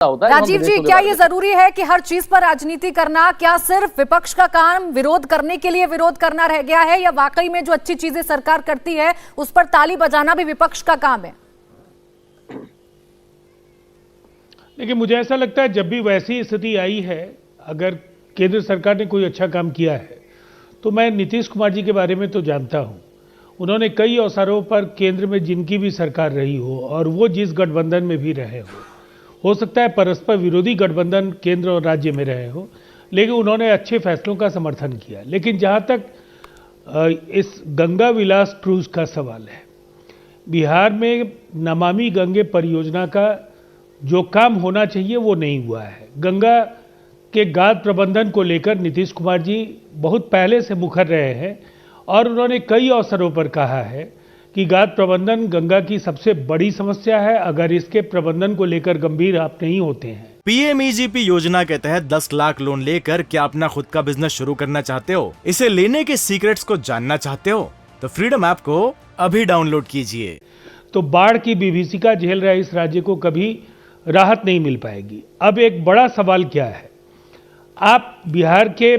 होता है। राजीव जी, क्या ये जरूरी है कि हर चीज पर राजनीति करना? क्या सिर्फ विपक्ष का काम विरोध करने के लिए विरोध करना रह गया है, या वाकई में जो अच्छी चीजें सरकार करती है उस पर ताली बजाना भी विपक्ष का काम है? देखिए, मुझे ऐसा लगता है जब भी वैसी स्थिति आई है, अगर केंद्र सरकार ने कोई अच्छा काम किया है, तो मैं नीतीश कुमार जी के बारे में तो जानता हूँ। उन्होंने कई अवसरों पर केंद्र में जिनकी भी सरकार रही हो और वो जिस गठबंधन में भी रहे हो सकता है परस्पर विरोधी गठबंधन केंद्र और राज्य में रहे हो, लेकिन उन्होंने अच्छे फैसलों का समर्थन किया। लेकिन जहाँ तक इस गंगा विलास क्रूज का सवाल है, बिहार में नमामि गंगे परियोजना का जो काम होना चाहिए वो नहीं हुआ है। गंगा के गाद प्रबंधन को लेकर नीतीश कुमार जी बहुत पहले से मुखर रहे हैं और उन्होंने कई अवसरों पर कहा है कि गाद प्रबंधन गंगा की सबसे बड़ी समस्या है। अगर इसके प्रबंधन को लेकर गंभीर आप नहीं होते हैं। पीएमईजीपी योजना के तहत 10 लाख लोन लेकर क्या अपना खुद का बिजनेस शुरू करना चाहते हो? इसे लेने के सीक्रेट्स को जानना चाहते हो तो फ्रीडम ऐप को अभी डाउनलोड कीजिए। तो बाढ़ की विभीषिका झेल रहे इस राज्य को कभी राहत नहीं मिल पाएगी। अब एक बड़ा सवाल क्या है, आप बिहार के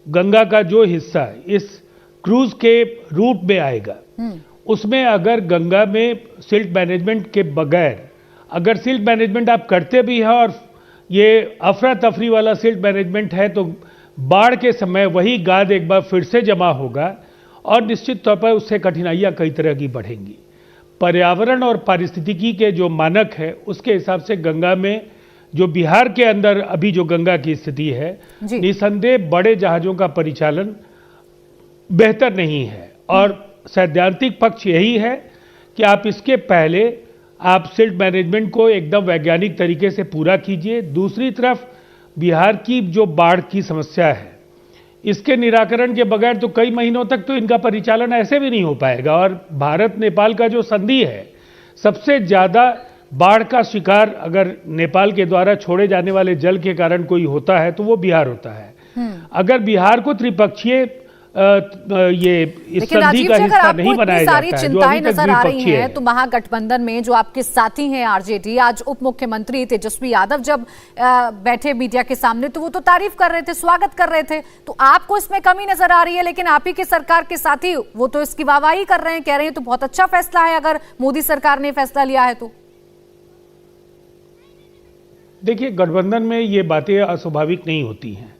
गंगा का जो हिस्सा इस क्रूज के रूट में आएगा, उसमें अगर गंगा में सिल्ट मैनेजमेंट के बगैर, अगर सिल्ट मैनेजमेंट आप करते भी हैं और ये अफरा तफरी वाला सिल्ट मैनेजमेंट है, तो बाढ़ के समय वही गाद एक बार फिर से जमा होगा और निश्चित तौर पर उससे कठिनाइयाँ कई तरह की बढ़ेंगी। पर्यावरण और पारिस्थितिकी के जो मानक है उसके हिसाब से गंगा में जो बिहार के अंदर अभी जो गंगा की स्थिति है, निसंदेह बड़े जहाज़ों का परिचालन बेहतर नहीं है। और सैद्धांतिक पक्ष यही है कि आप इसके पहले आप सिल्ट मैनेजमेंट को एकदम वैज्ञानिक तरीके से पूरा कीजिए। दूसरी तरफ बिहार की जो बाढ़ की समस्या है, इसके निराकरण के बगैर तो कई महीनों तक तो इनका परिचालन ऐसे भी नहीं हो पाएगा। और भारत नेपाल का जो संधि है, सबसे ज़्यादा बाढ़ का शिकार अगर नेपाल के द्वारा छोड़े जाने वाले जल के कारण कोई होता है तो वो बिहार होता है। अगर बिहार को त्रिपक्षीय ये इस संधि का हिस्सा नहीं बनाया जाता है, जो चिंताएं अभी तक नजर आ रही द्विपक्षीय हैं, तो महागठबंधन में जो आपके साथी हैं आरजेडी, आज उप मुख्यमंत्री तेजस्वी यादव जब बैठे मीडिया के सामने तो वो तो तारीफ कर रहे थे, स्वागत कर रहे थे। तो आपको इसमें कमी नजर आ रही है, लेकिन आप ही की सरकार के साथी वो तो इसकी वाहवाही कर रहे हैं, कह रहे हैं तो बहुत अच्छा फैसला है अगर मोदी सरकार ने फैसला लिया है तो। देखिए, गठबंधन में ये बातें अस्वाभाविक नहीं होती हैं।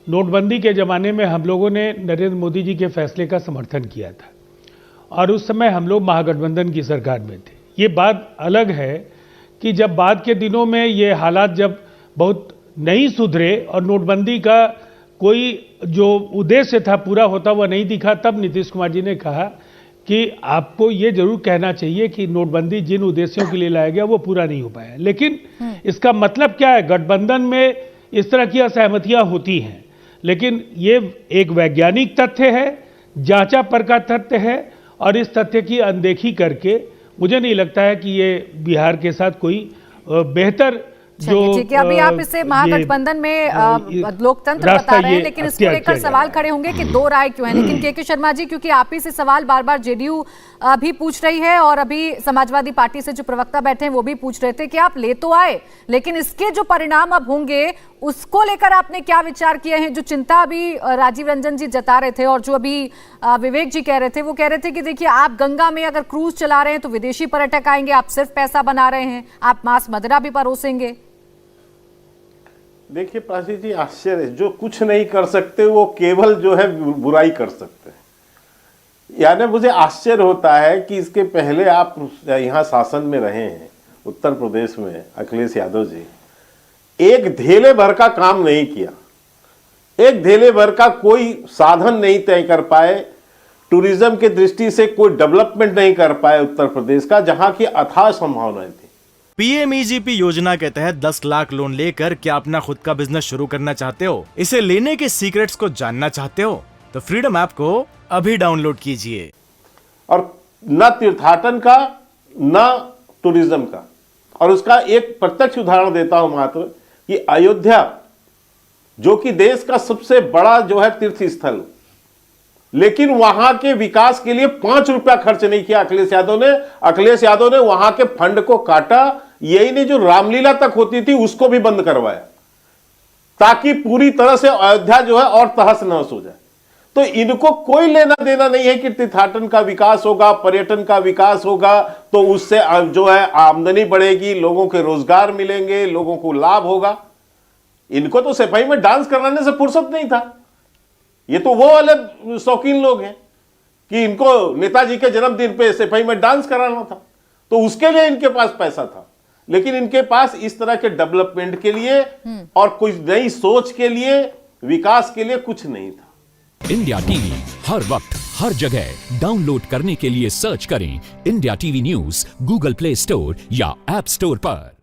नोटबंदी के ज़माने में हम लोगों ने नरेंद्र मोदी जी के फैसले का समर्थन किया था और उस समय हम लोग महागठबंधन की सरकार में थे। ये बात अलग है कि जब बाद के दिनों में ये हालात जब बहुत नहीं सुधरे और नोटबंदी का कोई जो उद्देश्य था पूरा होता हुआ नहीं दिखा, तब नीतीश कुमार जी ने कहा कि आपको ये जरूर कहना चाहिए कि नोटबंदी जिन उद्देश्यों के लिए लाया गया वो पूरा नहीं हो पाया। लेकिन इसका मतलब क्या है, गठबंधन में इस तरह की असहमतियां होती हैं, लेकिन ये एक वैज्ञानिक तथ्य है, जांचा परखा तथ्य है और इस तथ्य की अनदेखी करके मुझे नहीं लगता है कि ये बिहार के साथ कोई बेहतर जो ठीक है। अभी आप इसे महागठबंधन में लोकतंत्र बता रहे हैं, लेकिन इसको लेकर सवाल खड़े होंगे कि दो राय क्यों है। लेकिन के शर्मा जी, क्योंकि आप ही से सवाल बार बार जेडीयू भी पूछ रही है और अभी समाजवादी पार्टी से जो प्रवक्ता बैठे हैं वो भी पूछ रहे थे कि आप ले तो आए, लेकिन इसके जो परिणाम अब होंगे उसको लेकर आपने क्या विचार किए हैं? जो चिंता अभी राजीव रंजन जी जता रहे थे और जो अभी विवेक जी कह रहे थे, वो कह रहे थे कि देखिए आप गंगा में अगर क्रूज चला रहे हैं तो विदेशी पर्यटक आएंगे, आप सिर्फ पैसा बना रहे हैं, आप मांस मदिरा भी परोसेंगे। देखिए प्राची जी, आश्चर्य, जो कुछ नहीं कर सकते वो केवल जो है बुराई कर सकते हैं। यानी मुझे आश्चर्य होता है कि इसके पहले आप यहाँ शासन में रहे हैं उत्तर प्रदेश में, अखिलेश यादव जी, एक धेले भर का काम नहीं किया, एक धेले भर का कोई साधन नहीं तय कर पाए, टूरिज्म के दृष्टि से कोई डेवलपमेंट नहीं कर पाए उत्तर प्रदेश का, जहां की अथाह संभावनाएं थी। पीएमईजीपी योजना के तहत 10 लाख लोन लेकर क्या अपना खुद का बिजनेस शुरू करना चाहते हो? इसे लेने के सीक्रेट्स को जानना चाहते हो तो फ्रीडम ऐप को अभी डाउनलोड कीजिए। और न तीर्थाटन का न टूरिज्म का, और उसका एक प्रत्यक्ष उदाहरण देता हूं मात्र कि अयोध्या जो कि देश का सबसे बड़ा जो है तीर्थ स्थल, लेकिन वहां के विकास के लिए 5 रुपया खर्च नहीं किया अखिलेश यादव ने। अखिलेश यादव ने वहां के फंड को काटा, यही नहीं, जो रामलीला तक होती थी उसको भी बंद करवाया, ताकि पूरी तरह से अयोध्या जो है और तहस नहस हो जाए। तो इनको कोई लेना देना नहीं है कि तीर्थाटन का विकास होगा, पर्यटन का विकास होगा, तो उससे जो है आमदनी बढ़ेगी, लोगों के रोजगार मिलेंगे, लोगों को लाभ होगा। इनको तो सिपाही में डांस कराने से फुर्सत नहीं था। ये तो वो वाले शौकीन लोग हैं कि इनको नेताजी के जन्मदिन पे सिपाही में डांस कराना था, तो उसके लिए इनके पास पैसा था। लेकिन इनके पास इस तरह के डेवलपमेंट के लिए और कुछ नई सोच के लिए, विकास के लिए कुछ नहीं था। इंडिया टीवी हर वक्त हर जगह डाउनलोड करने के लिए सर्च करें India TV news Google play store या ऐप स्टोर पर।